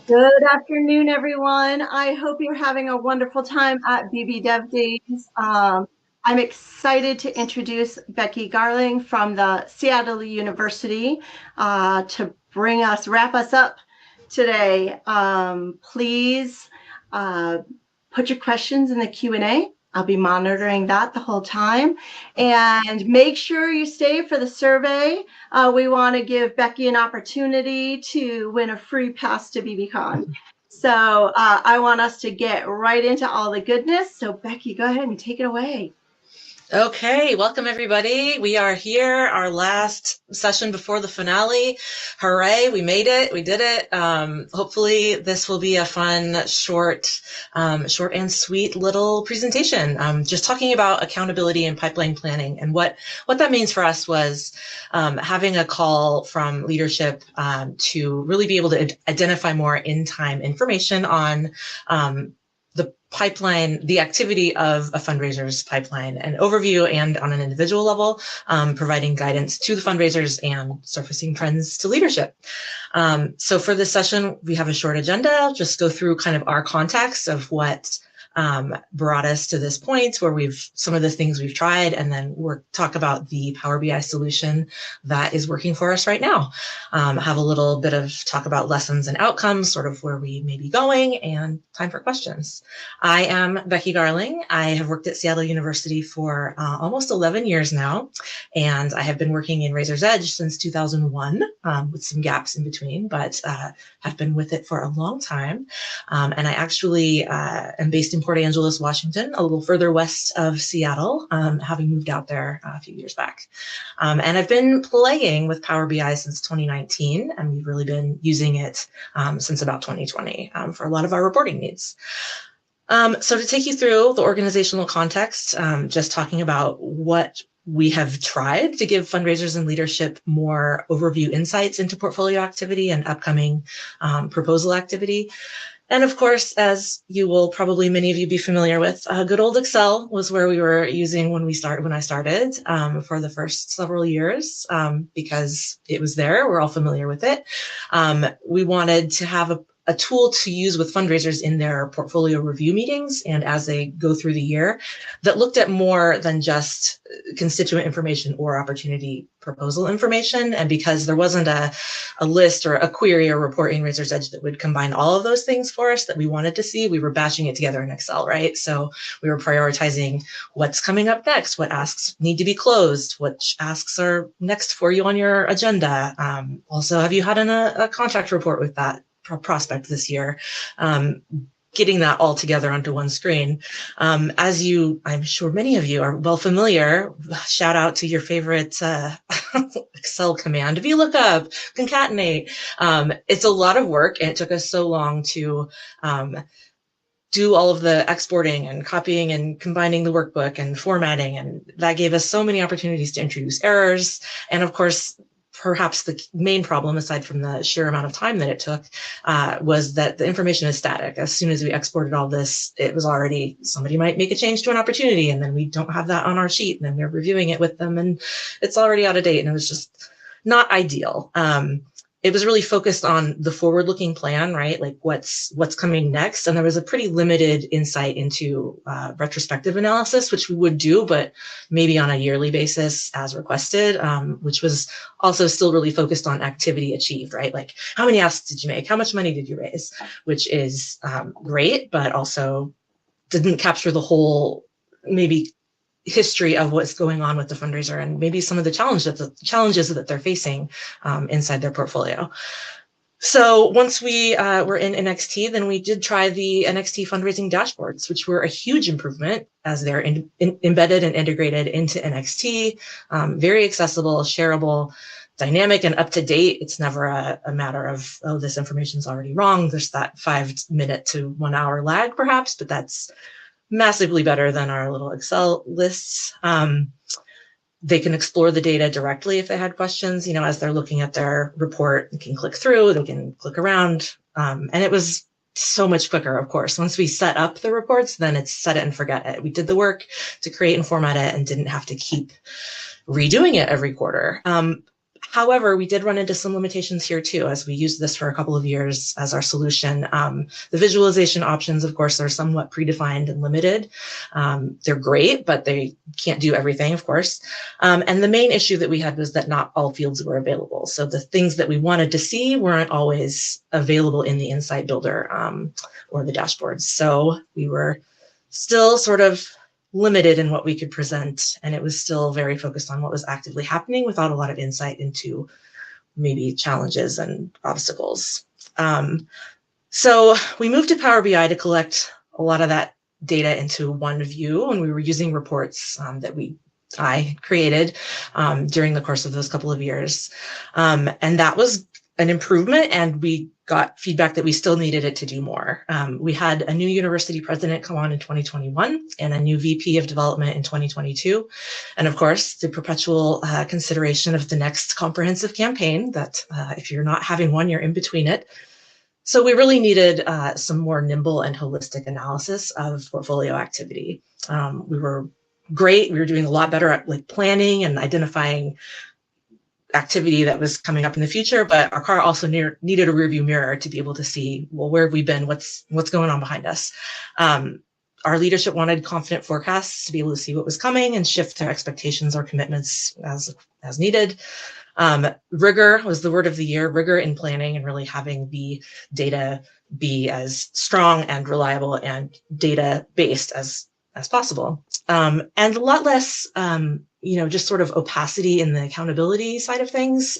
Good afternoon, everyone. I hope you're having a wonderful time at BB Dev Days. I'm excited to introduce Becky Garling from the Seattle University to wrap us up today. Please put your questions in the Q&A. I'll be monitoring that the whole time. And make sure you stay for the survey. We want to give Becky an opportunity to win a free pass to BBCon. So I want us to get right into all the goodness. So Becky, go ahead and take it away. Okay, welcome everybody. We are here, our last session before the finale. Hooray, we made it, we did it. Hopefully this will be a fun, short and sweet little presentation. Just talking about accountability and pipeline planning. And what that means for us was having a call from leadership to really be able to identify more in-time information on the pipeline, the activity of a fundraiser's pipeline, an overview and on an individual level, providing guidance to the fundraisers and surfacing trends to leadership. So for this session, we have a short agenda. I'll just go through kind of our context of what brought us to this point where some of the things we've tried, and then talk about the Power BI solution that is working for us right now. Have a little bit of talk about lessons and outcomes, sort of where we may be going, and time for questions. I am Becky Garling. I have worked at Seattle University for almost 11 years now, and I have been working in Razor's Edge since 2001, with some gaps in between, but have been with it for a long time. And I actually am based in Port Angeles, Washington, a little further west of Seattle, having moved out there a few years back. And I've been playing with Power BI since 2019, and we've really been using it since about 2020 for a lot of our reporting needs. So to take you through the organizational context, just talking about what we have tried to give fundraisers and leadership more overview insights into portfolio activity and upcoming proposal activity. And of course, as you will probably many of you be familiar with, good old Excel was where we were using when I started for the first several years, because it was there. We're all familiar with it. We wanted to have a tool to use with fundraisers in their portfolio review meetings and as they go through the year that looked at more than just constituent information or opportunity proposal information. And because there wasn't a list or a query or report in Razor's Edge that would combine all of those things for us that we wanted to see, we were batching it together in Excel, right? So we were prioritizing what's coming up next, what asks need to be closed, which asks are next for you on your agenda. Also, have you had a contact report with that prospect this year? Getting that all together onto one screen. As I'm sure many of you are well familiar, shout out to your favorite Excel command, VLOOKUP, concatenate. It's a lot of work, and it took us so long to do all of the exporting and copying and combining the workbook and formatting, and that gave us so many opportunities to introduce errors. And of course, perhaps the main problem, aside from the sheer amount of time that it took, was that the information is static. As soon as we exported all this, it was already, somebody might make a change to an opportunity, and then we don't have that on our sheet, and then we're reviewing it with them, and it's already out of date, and it was just not ideal. It was really focused on the forward-looking plan, right? Like what's coming next. And there was a pretty limited insight into retrospective analysis, which we would do, but maybe on a yearly basis as requested, which was also still really focused on activity achieved, right? Like how many asks did you make? How much money did you raise? Which is great, but also didn't capture the whole maybe history of what's going on with the fundraiser and maybe some of the challenges that they're facing inside their portfolio. So once we were in NXT, then we did try the NXT fundraising dashboards, which were a huge improvement as they're embedded and integrated into NXT, very accessible, shareable, dynamic, and up to date. It's never a matter of, oh, this information is already wrong. There's that 5-minute to 1 hour lag perhaps, but that's massively better than our little Excel lists. They can explore the data directly if they had questions, as they're looking at their report. They can click through, they can click around. And it was so much quicker, of course. Once we set up the reports, then it's set it and forget it. We did the work to create and format it and didn't have to keep redoing it every quarter. However, we did run into some limitations here too, as we used this for a couple of years as our solution. The visualization options, of course, are somewhat predefined and limited. They're great, but they can't do everything, of course. And the main issue that we had was that not all fields were available. So the things that we wanted to see weren't always available in the Insight Builder or the dashboards. So we were still sort of limited in what we could present, and it was still very focused on what was actively happening without a lot of insight into maybe challenges and obstacles. So we moved to Power BI to collect a lot of that data into one view, and we were using reports that I created during the course of those couple of years. And that was an improvement, and we got feedback that we still needed it to do more. We had a new university president come on in 2021 and a new VP of development in 2022. And of course, the perpetual consideration of the next comprehensive campaign that if you're not having one, you're in between it. So we really needed some more nimble and holistic analysis of portfolio activity. We were great. We were doing a lot better at like planning and identifying activity that was coming up in the future, but our car also needed a rearview mirror to be able to see, well, where have we been? What's going on behind us? Our leadership wanted confident forecasts to be able to see what was coming and shift their expectations or commitments as needed. Rigor was the word of the year, rigor in planning and really having the data be as strong and reliable and data-based as possible. And a lot less just sort of opacity in the accountability side of things,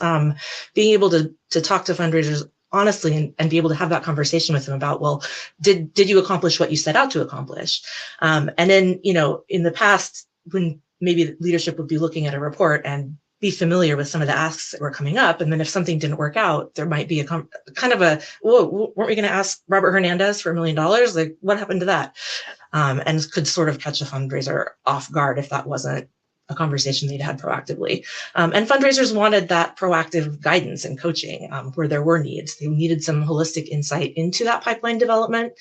being able to talk to fundraisers honestly and be able to have that conversation with them about, well, did you accomplish what you set out to accomplish? And then, in the past, when maybe leadership would be looking at a report and be familiar with some of the asks that were coming up. And then if something didn't work out, there might be a kind of a, whoa, weren't we going to ask Robert Hernandez for $1 million? Like, what happened to that? And could sort of catch a fundraiser off guard if that wasn't a conversation they'd had proactively. And fundraisers wanted that proactive guidance and coaching where there were needs. They needed some holistic insight into that pipeline development.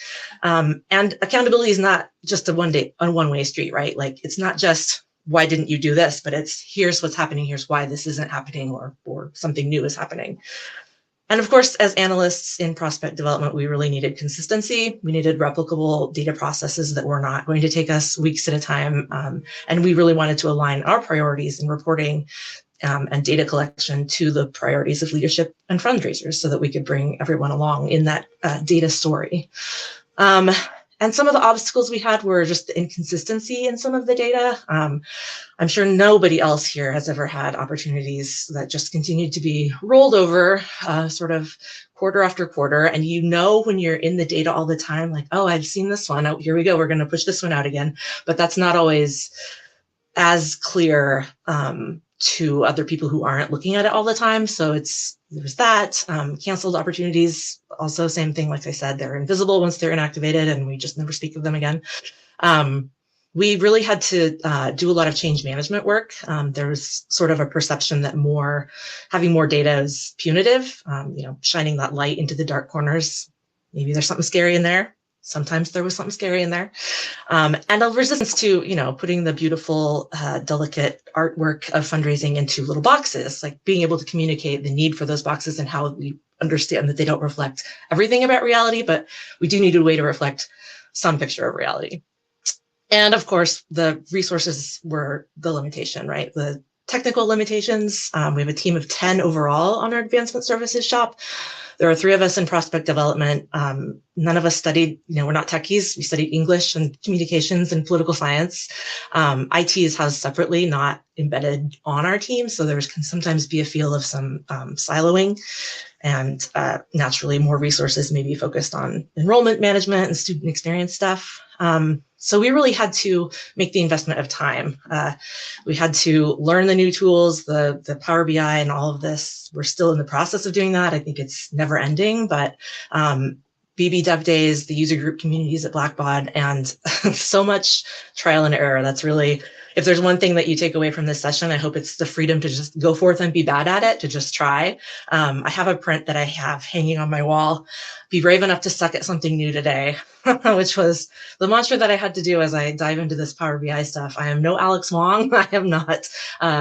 And accountability is not just a one-way street, right? Like, it's not just, why didn't you do this? But it's, here's what's happening, here's why this isn't happening, or something new is happening. And of course, as analysts in prospect development, we really needed consistency. We needed replicable data processes that were not going to take us weeks at a time. And we really wanted to align our priorities in reporting and data collection to the priorities of leadership and fundraisers so that we could bring everyone along in that data story. And some of the obstacles we had were just the inconsistency in some of the data. I'm sure nobody else here has ever had opportunities that just continued to be rolled over sort of quarter after quarter. And when you're in the data all the time, like, oh, I've seen this one. Oh, here we go. We're going to push this one out again. But that's not always as clear to other people who aren't looking at it all the time. So there's that. Canceled opportunities, also same thing. Like I said, they're invisible once they're inactivated and we just never speak of them again. We really had to do a lot of change management work. There was sort of a perception that having more data is punitive, shining that light into the dark corners. Maybe there's something scary in there. Sometimes there was something scary in there. And a resistance to, putting the beautiful, delicate artwork of fundraising into little boxes, like being able to communicate the need for those boxes and how we understand that they don't reflect everything about reality, but we do need a way to reflect some picture of reality. And of course, the resources were the limitation, right? The technical limitations. We have a team of 10 overall on our advancement services shop. There are 3 of us in prospect development. None of us studied, we're not techies. We studied English and communications and political science. IT is housed separately, not embedded on our team. So there can sometimes be a feel of some siloing. And naturally, more resources may be focused on enrollment management and student experience stuff. So we really had to make the investment of time. We had to learn the new tools, the Power BI and all of this. We're still in the process of doing that. I think it's never ending, but BB Dev Days, the user group communities at Blackbaud, and so much trial and error. That's really if there's one thing that you take away from this session, I hope it's the freedom to just go forth and be bad at it, to just try. I have a print that I have hanging on my wall. Be brave enough to suck at something new today, which was the mantra that I had to do as I dive into this Power BI stuff. I am no Alex Wong. I am not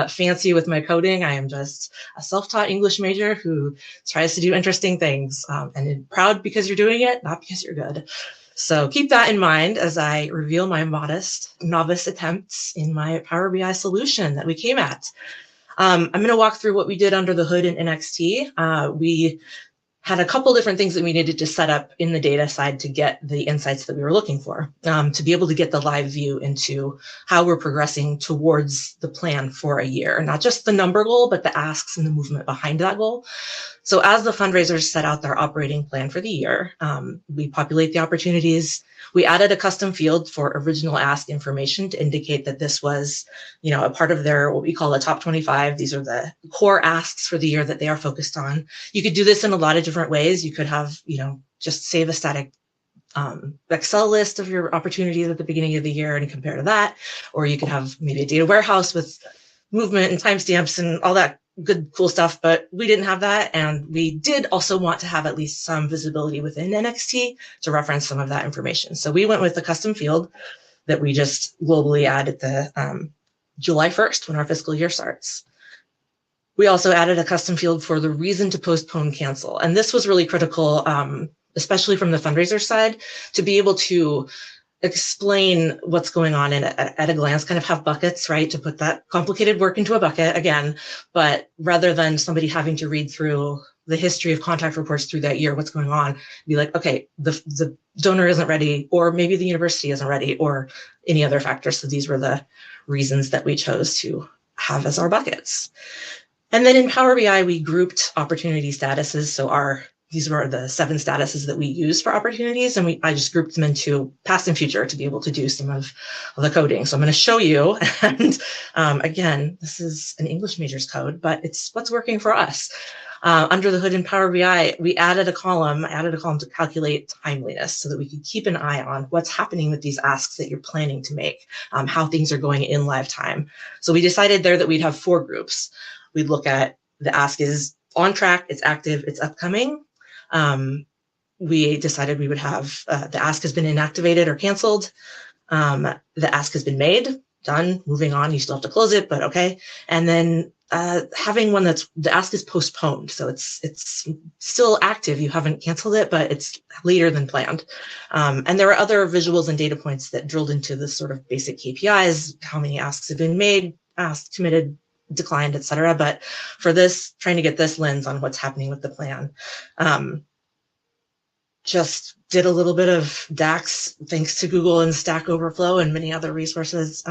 fancy with my coding. I am just a self-taught English major who tries to do interesting things, and proud because you're doing it, not because you're good. So keep that in mind as I reveal my modest novice attempts in my Power BI solution that we came at. I'm going to walk through what we did under the hood in NXT. We had a couple different things that we needed to set up in the data side to get the insights that we were looking for, to be able to get the live view into how we're progressing towards the plan for a year, not just the number goal, but the asks and the movement behind that goal. So as the fundraisers set out their operating plan for the year, we populate the opportunities. We added a custom field for original ask information to indicate that this was, a part of their, what we call a top 25. These are the core asks for the year that they are focused on. You could do this in a lot of different ways. You could have, just save a static Excel list of your opportunities at the beginning of the year and compare to that. Or you could have maybe a data warehouse with movement and timestamps and all that good, cool stuff, but we didn't have that. And we did also want to have at least some visibility within NXT to reference some of that information. So we went with the custom field that we just globally add at the July 1st when our fiscal year starts. We also added a custom field for the reason to postpone cancel. And this was really critical, especially from the fundraiser side, to be able to explain what's going on at a glance, kind of have buckets, right? To put that complicated work into a bucket again, but rather than somebody having to read through the history of contact reports through that year, what's going on, be like, okay, the donor isn't ready, or maybe the university isn't ready, or any other factors. So these were the reasons that we chose to have as our buckets. And then in Power BI, we grouped opportunity statuses. So these were the 7 statuses that we use for opportunities. And I just grouped them into past and future to be able to do some of the coding. So I'm going to show you. And again, this is an English major's code, but it's what's working for us. Under the hood in Power BI, I added a column to calculate timeliness so that we could keep an eye on what's happening with these asks that you're planning to make, how things are going in live time. So we decided there that we'd have 4 groups. We'd look at the ask is on track, it's active, it's upcoming. We decided we would have the ask has been inactivated or canceled. The ask has been made, done, moving on. You still have to close it, but okay. And then having one that's the ask is postponed. So it's still active. You haven't canceled it, but it's later than planned. And there are other visuals and data points that drilled into this sort of basic KPIs, how many asks have been made, asked, committed, declined, et cetera. But for this, trying to get this lens on what's happening with the plan, just did a little bit of DAX, thanks to Google and Stack Overflow and many other resources.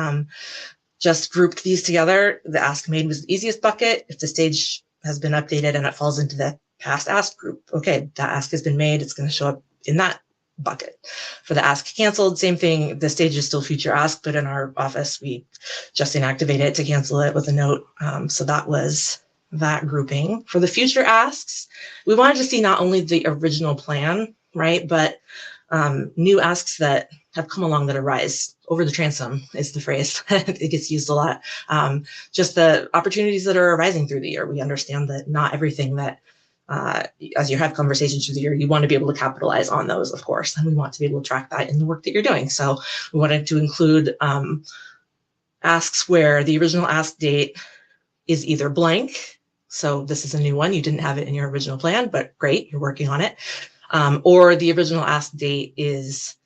Just grouped these together. The ask made was the easiest bucket. If the stage has been updated and it falls into the past ask group, okay, that ask has been made. It's going to show up in that bucket. For the ask canceled, same thing. The stage is still future ask, but in our office, we just inactivate it to cancel it with a note. So that was that grouping. For the future asks, we wanted to see not only the original plan, right, but new asks that have come along that arise over the transom is the phrase. It gets used a lot. Just the opportunities that are arising through the year. We understand that not everything that as you have conversations through the year, you want to be able to capitalize on those, of course, and we want to be able to track that in the work that you're doing. So we wanted to include asks where the original ask date is either blank. So this is a new one. You didn't have it in your original plan, but great, you're working on it. Or the original ask date is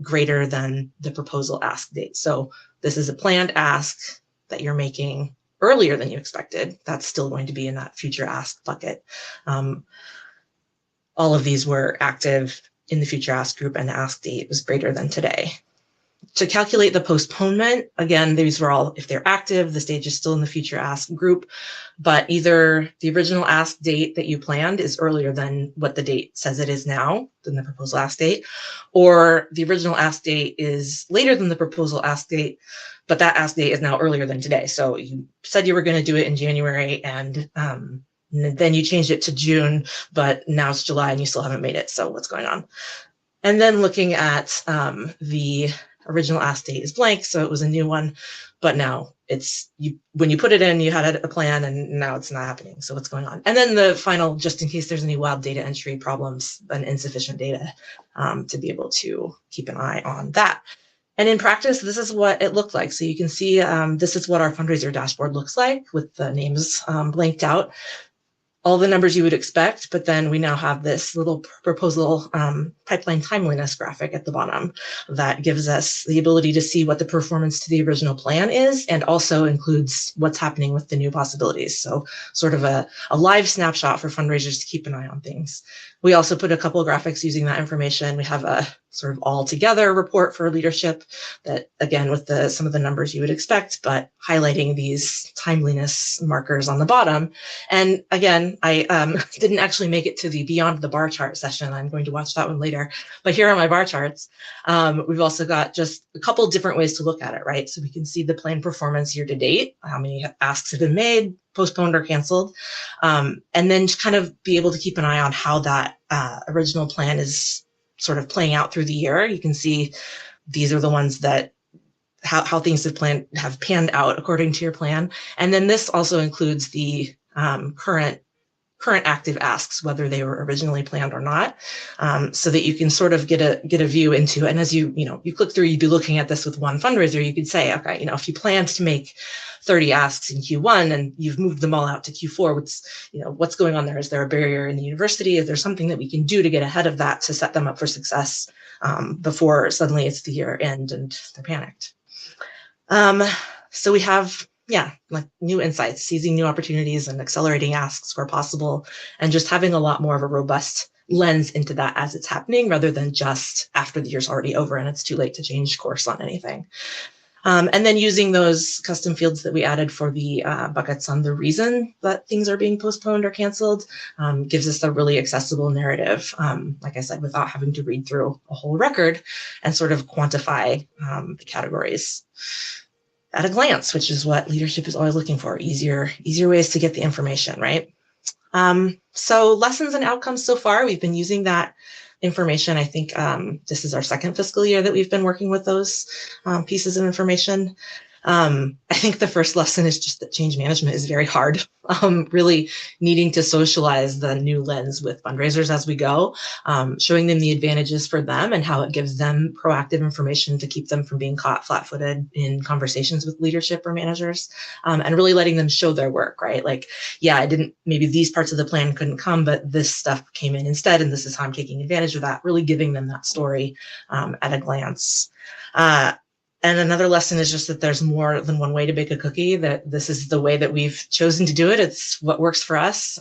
greater than the proposal ask date. So this is a planned ask that you're making earlier than you expected. That's still going to be in that future ask bucket. All of these were active in the future ask group, and the ask date was greater than today. To calculate the postponement, again, these were all, if they're active, the stage is still in the future ask group, but either the original ask date that you planned is earlier than what the date says it is now, than the proposal ask date, or the original ask date is later than the proposal ask date, but that ask date is now earlier than today. So you said you were going to do it in January, and then you changed it to June, but now it's July and you still haven't made it. So what's going on? And then looking at the original ask date is blank, so it was a new one. But now when you put it in, you had a plan, and now it's not happening. So what's going on? And then the final, just in case there's any wild data entry problems and insufficient data, to be able to keep an eye on that. And in practice, this is what it looked like. So you can see this is what our fundraiser dashboard looks like with the names blanked out. All the numbers you would expect, but then we now have this little proposal pipeline timeliness graphic at the bottom that gives us the ability to see what the performance to the original plan is, and also includes what's happening with the new possibilities. So sort of a live snapshot for fundraisers to keep an eye on things. We also put a couple of graphics using that information. We have a sort of all together report for leadership that, again, with some of the numbers you would expect, but highlighting these timeliness markers on the bottom. And again, I didn't actually make it to the Beyond the Bar Chart session. I'm going to watch that one later. But here are my bar charts. We've also got just a couple different ways to look at it, right? So we can see the plan performance year to date, how many asks have been made, postponed or canceled, and then just kind of be able to keep an eye on how that original plan is sort of playing out through the year. You can see these are the ones that how things have panned out according to your plan. And then this also includes the current active asks, whether they were originally planned or not, so that you can sort of get a view into. And as you click through, you'd be looking at this with one fundraiser. You could say, okay, if you planned to make 30 asks in Q1 and you've moved them all out to Q4, what's going on there? Is there a barrier in the university? Is there something that we can do to get ahead of that to set them up for success before suddenly it's the year end and they're panicked? So we have like new insights, seizing new opportunities and accelerating asks where possible, and just having a lot more of a robust lens into that as it's happening, rather than just after the year's already over and it's too late to change course on anything. And then using those custom fields that we added for the buckets on the reason that things are being postponed or canceled gives us a really accessible narrative, like I said, without having to read through a whole record and sort of quantify the categories at a glance, which is what leadership is always looking for, easier ways to get the information, right? So lessons and outcomes so far, we've been using that information. I think this is our second fiscal year that we've been working with those pieces of information. I think the first lesson is just that change management is very hard. Really needing to socialize the new lens with fundraisers as we go, showing them the advantages for them and how it gives them proactive information to keep them from being caught flat-footed in conversations with leadership or managers, and really letting them show their work, right? Like, maybe these parts of the plan couldn't come, but this stuff came in instead, and this is how I'm taking advantage of that, really giving them that story at a glance. And another lesson is just that there's more than one way to bake a cookie, that this is the way that we've chosen to do it. It's what works for us.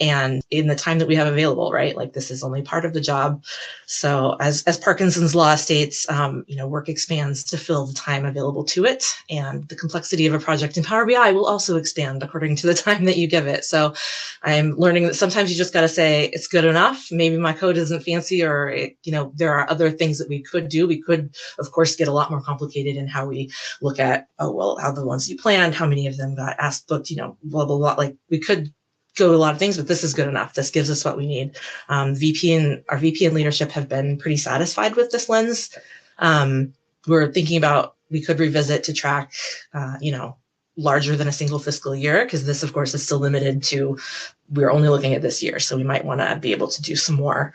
And in the time that we have available, right? Like, this is only part of the job. So as Parkinson's law states, work expands to fill the time available to it. And the complexity of a project in Power BI will also expand according to the time that you give it. So I'm learning that sometimes you just got to say, it's good enough. Maybe my code isn't fancy, or, there are other things that we could do. We could, of course, get a lot more complicated in how we look at, how the ones you planned, how many of them got asked, booked, blah, blah, blah. Like, we could go a lot of things, but this is good enough. This gives us what we need. Our VP and leadership have been pretty satisfied with this lens. We're thinking about, we could revisit to track, larger than a single fiscal year, because this, of course, is still limited to, we're only looking at this year. So we might want to be able to do some more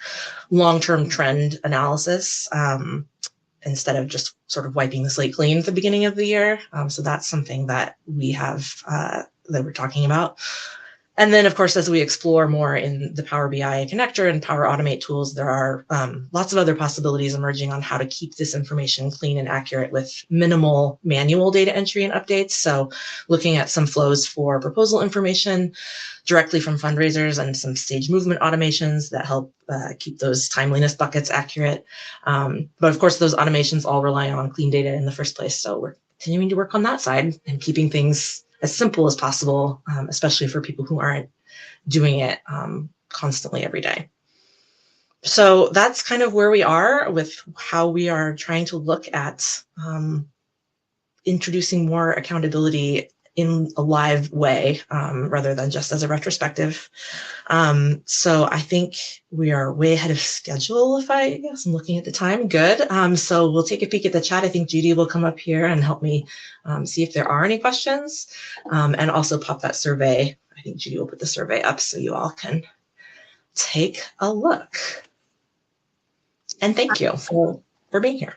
long-term trend analysis instead of just sort of wiping the slate clean at the beginning of the year. So that's something that we have, that we're talking about. And then, of course, as we explore more in the Power BI connector and Power Automate tools, there are lots of other possibilities emerging on how to keep this information clean and accurate with minimal manual data entry and updates. So looking at some flows for proposal information directly from fundraisers and some stage movement automations that help keep those timeliness buckets accurate. But of course, those automations all rely on clean data in the first place. So we're continuing to work on that side and keeping things as simple as possible, especially for people who aren't doing it constantly every day. So that's kind of where we are with how we are trying to look at introducing more accountability in a live way rather than just as a retrospective. So I think we are way ahead of schedule, if I guess I'm looking at the time. Good. So we'll take a peek at the chat. I think Judy will come up here and help me see if there are any questions, and also pop that survey. I think Judy will put the survey up so you all can take a look. And thank you for being here.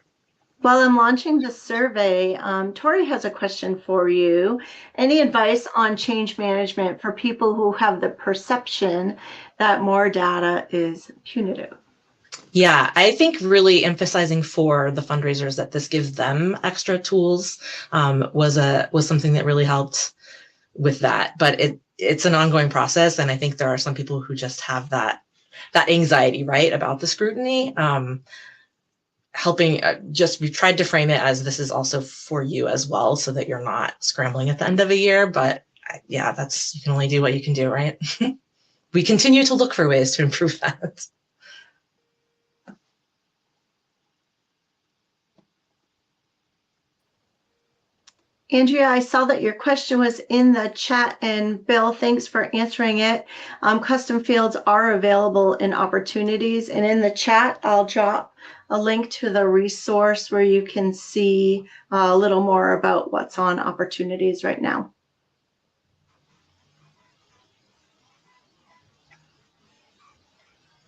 While I'm launching the survey, Tori has a question for you. Any advice on change management for people who have the perception that more data is punitive? Yeah, I think really emphasizing for the fundraisers that this gives them extra tools was something that really helped with that. But it's an ongoing process, and I think there are some people who just have that anxiety, right, about the scrutiny. Helping we tried to frame it as this is also for you as well, so that you're not scrambling at the end of a year. But yeah, you can only do what you can do, right? We continue to look for ways to improve that. Andrea, I saw that your question was in the chat, and Bill, thanks for answering it. Custom fields are available in opportunities, and in the chat, I'll drop a link to the resource where you can see a little more about what's on opportunities right now.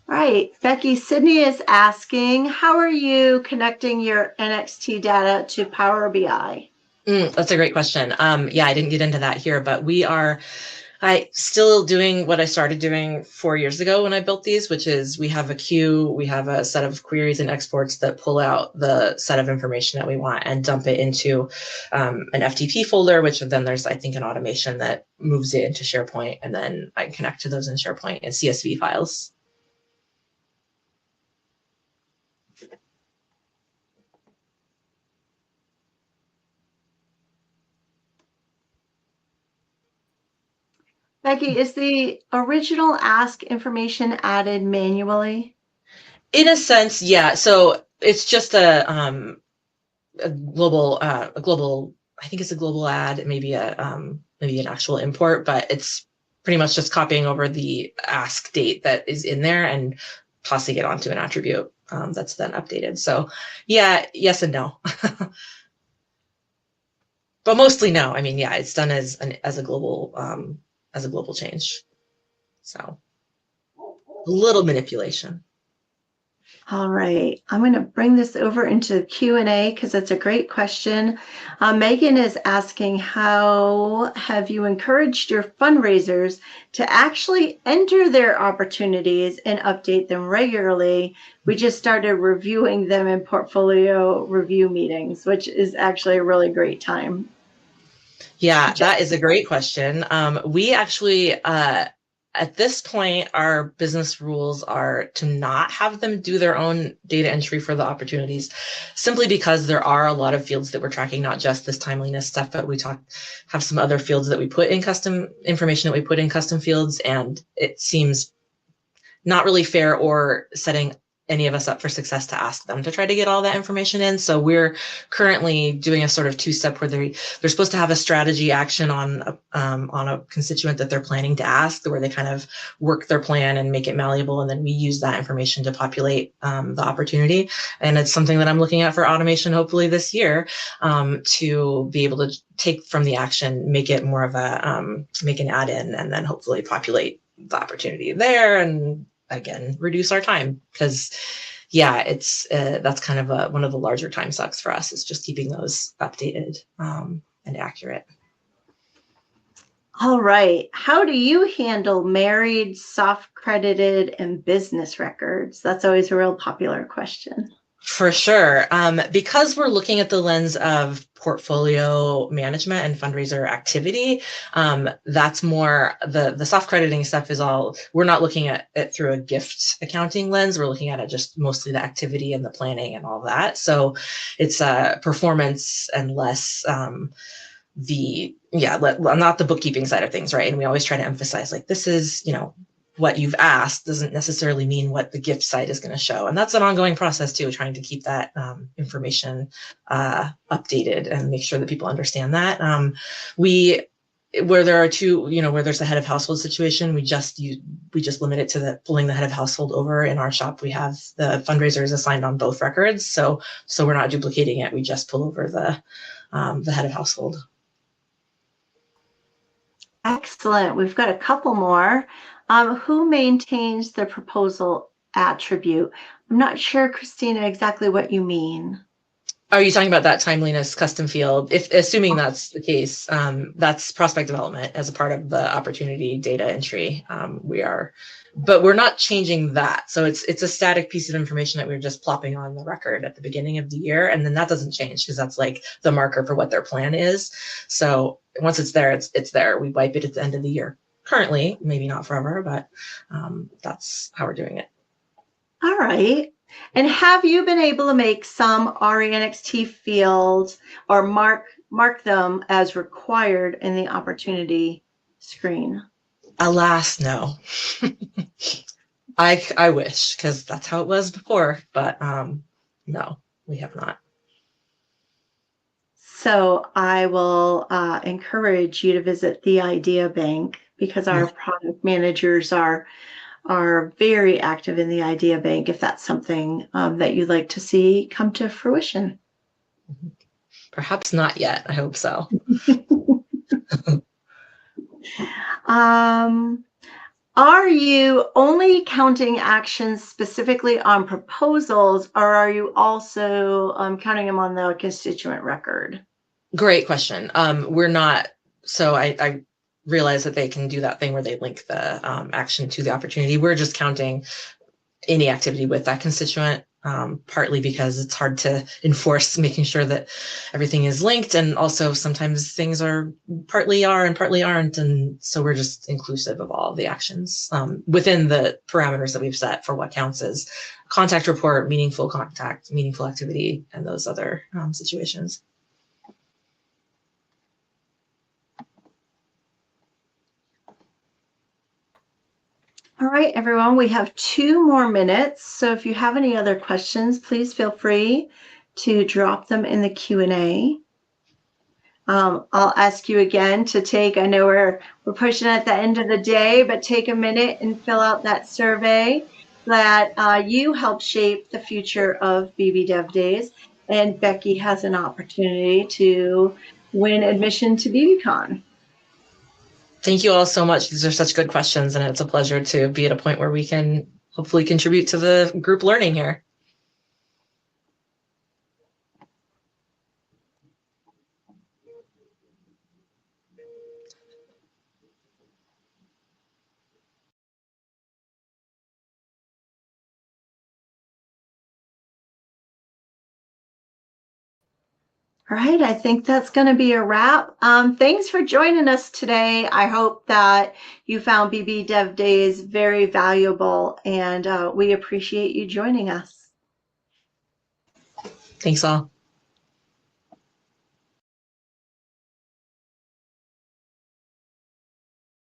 All right, Becky, Sydney is asking, how are you connecting your NXT data to Power BI? That's a great question. Yeah, I didn't get into that here, but I still doing what I started doing 4 years ago when I built these, which is we have a queue, we have a set of queries and exports that pull out the set of information that we want and dump it into an FTP folder, which then there's, I think, an automation that moves it into SharePoint, and then I connect to those in SharePoint and CSV files. Becky, is the original ask information added manually? In a sense, yeah. So it's just a global, I think it's a global add, maybe an actual import, but it's pretty much just copying over the ask date that is in there and tossing it onto an attribute that's then updated. So yeah, yes and no. But mostly no. I mean, yeah, it's done as a global change. So a little manipulation. All right, I'm going to bring this over into the Q&A because it's a great question. Megan is asking, how have you encouraged your fundraisers to actually enter their opportunities and update them regularly? We just started reviewing them in portfolio review meetings, which is actually a really great time. Yeah, that is a great question. We actually, at this point, our business rules are to not have them do their own data entry for the opportunities, simply because there are a lot of fields that we're tracking, not just this timeliness stuff, but we have some other fields that we put in custom information that we put in custom fields, and it seems not really fair or setting any of us up for success to ask them to try to get all that information in. So we're currently doing a sort of two-step where they're supposed to have a strategy action on a constituent that they're planning to ask, where they kind of work their plan and make it malleable, and then we use that information to populate the opportunity. And it's something that I'm looking at for automation, hopefully this year, to be able to take from the action, make it more of make an add-in, and then hopefully populate the opportunity there, and again reduce our time, because yeah, it's that's kind of one of the larger time sucks for us, is just keeping those updated and accurate. All right, how do you handle married, soft credited, and business records? That's always a real popular question. For sure. Because we're looking at the lens of portfolio management and fundraiser activity, that's more the soft crediting stuff is all, we're not looking at it through a gift accounting lens. We're looking at it just mostly the activity and the planning and all that. So it's performance and less not the bookkeeping side of things, right? And we always try to emphasize, like, this is, what you've asked doesn't necessarily mean what the gift site is going to show. And that's an ongoing process too, trying to keep that information updated and make sure that people understand that. We where there are two, where there's a head of household situation, we just limit it to pulling the head of household over. In our shop, we have the fundraisers assigned on both records, so we're not duplicating it. We just pull over the head of household. Excellent. We've got a couple more. Who maintains the proposal attribute? I'm not sure, Christina, exactly what you mean. Are you talking about that timeliness custom field? If assuming that's the case, that's prospect development as a part of the opportunity data entry. But we're not changing that. So it's a static piece of information that we're just plopping on the record at the beginning of the year, and then that doesn't change because that's like the marker for what their plan is. So once it's there, it's there. We wipe it at the end of the year. Currently, maybe not forever, but that's how we're doing it. All right. And have you been able to make some RENXT fields or mark them as required in the opportunity screen? Alas, no. I wish, because that's how it was before, but no, we have not. So I will encourage you to visit the Idea Bank because our product managers are very active in the Idea Bank if that's something that you'd like to see come to fruition. Perhaps not yet. I hope so. Are you only counting actions specifically on proposals, or are you also counting them on the constituent record? Great question. We're not. So I realize that they can do that thing where they link the action to the opportunity. We're just counting any activity with that constituent, partly because it's hard to enforce making sure that everything is linked, and also sometimes things are partly are and partly aren't, and so we're just inclusive of all of the actions within the parameters that we've set for what counts as contact report, meaningful contact, meaningful activity, and those other situations. All right, everyone, we have 2 more minutes. So if you have any other questions, please feel free to drop them in the Q&A. I'll ask you again to take, I know we're pushing at the end of the day, but take a minute and fill out that survey that you help shape the future of BB Dev Days. And Becky has an opportunity to win admission to BBCon. Thank you all so much. These are such good questions, and it's a pleasure to be at a point where we can hopefully contribute to the group learning here. All right, I think that's going to be a wrap. Thanks for joining us today. I hope that you found BB Dev Days very valuable, and we appreciate you joining us. Thanks all.